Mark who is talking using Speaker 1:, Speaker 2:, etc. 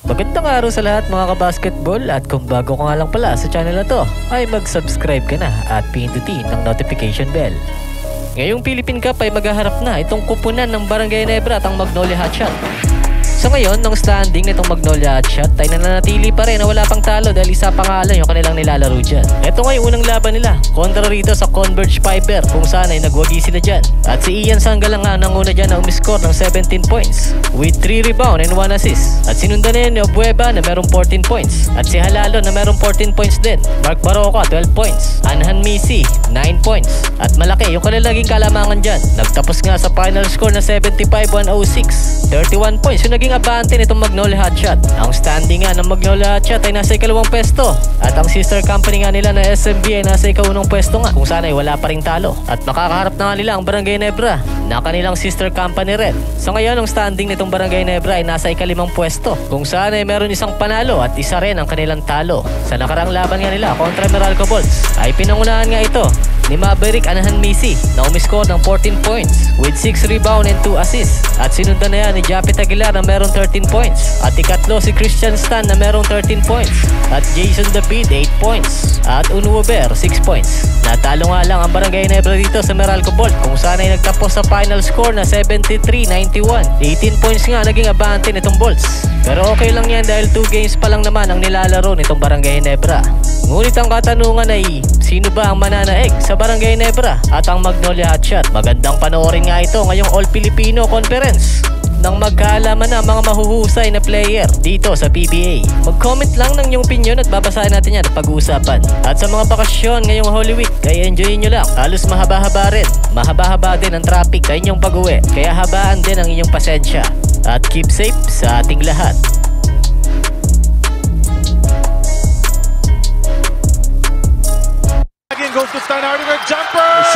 Speaker 1: Magandang araw sa lahat mga kabasketball, at kung bago ka nga lang pala sa channel na to ay mag-subscribe ka na at pindutin ang notification bell. Ngayong Philippine Cup ay maghaharap na itong kupunan ng Barangay Nebra at ang Magnolia Hotshot. So ngayon, ng standing nitong Magnolia Hotshot ay nananatili pa rin na wala pang talo dahil isa pa nga lang yung kanilang nilalaro dyan. Ito nga yung unang laban nila kontra rito sa Converge Piper, kung saan ay nagwagi sila dyan. At si Ian Sangga lang nga nanguna dyan na umiscore ng 17 points with 3 rebound and 1 assist. At sinundan na yun ni Obueva na merong 14 points. At si Halalo na merong 14 points din. Mark Baroka 12 points. Anhan Misi 9 points. At malaki yung kanilang kalamangan dyan. Nagtapos nga sa final score na 75-106. 31 points yung naging abante nitong Magnolia Hotshot. Ang standing nga ng Magnolia Hotshot ay nasa ikalawang pwesto. At ang sister company nga nila na SMB ay nasa ikaunang pwesto nga, kung saan ay wala pa ring talo. At makakaharap na nga nila ang Barangay Nebra na kanilang sister company rin. So ngayon, ang standing nitong Barangay Nebra ay nasa ikalimang pwesto, kung saan ay meron isang panalo at isa rin ang kanilang talo. Sa nakarang laban nga nila kontra Meralco Bolts ay pinangunahan nga ito ni Maverick Anahan Misi na umiscore ng 14 points with 6 rebound and 2 assists. At sinundan na yan ni Japit Aguilar na meron 13 points. At ikatlo si Christian Stan na merong 13 points. At Jason David 8 points. At Unuober 6 points. Natalo nga lang ang Barangay Nebra dito sa Meralco Bolt, kung saan ay nagtapos sa final score na 73-91. 18 points nga naging abante nitong Bolts. Pero okay lang yan dahil 2 games pa lang naman ang nilalaro nitong Barangay Nebra. Ngunit ang katanungan ay, sino ba ang mananaig sa Barangay Nebra at ang Magnolia Hotshot? Magandang panoorin nga ito ngayong All-Filipino Conference nang magkaalaman na mga mahuhusay na player dito sa PBA. Mag-comment lang ng inyong opinion at babasahin natin yan at pag-uusapan. At sa mga bakasyon ngayong Holy Week, kaya enjoyin nyo lang. Halos mahaba-haba rin. Mahaba-haba din ang traffic sa inyong pag-uwi, kaya habaan din ang inyong pasensya. At keep safe sa ating lahat.
Speaker 2: Again goes to Steinhardt, jumper!